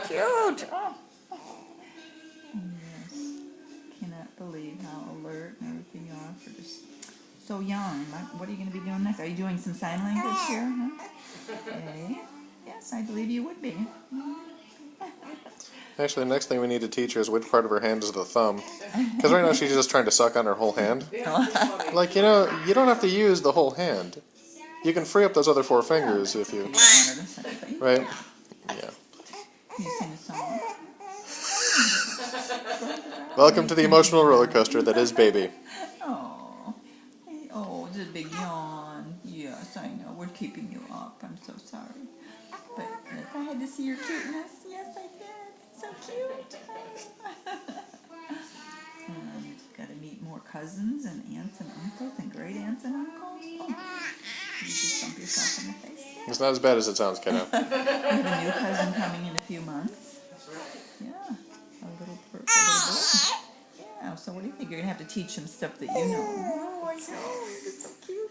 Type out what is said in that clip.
cute. Oh. Yes. Cannot believe how alert and everything you are for just so young. What are you going to be doing next? Are you doing some sign language here? Huh? Okay. Yes, I believe you would be. Actually, the next thing we need to teach her is which part of her hand is the thumb. Because right now she's just trying to suck on her whole hand. Like, you know, you don't have to use the whole hand. You can free up those other 4 fingers if you... Right? Yeah. Can you sing a song? Welcome to the emotional roller coaster that is baby. Oh. Oh, the big yawn. Yes, I know. We're keeping you up. I'm so sorry. But yes, I had to see your cuteness. Yes, I did. So cute. And got to meet more cousins and aunts and uncles and great aunts and uncles. Oh, you just bump yourself in the face. It's not as bad as it sounds, kiddo. We have a new cousin coming in a few months. Yeah, a little boy. Yeah, so what do you think? You're going to have to teach him stuff that you know. Oh, I know. It's so cute.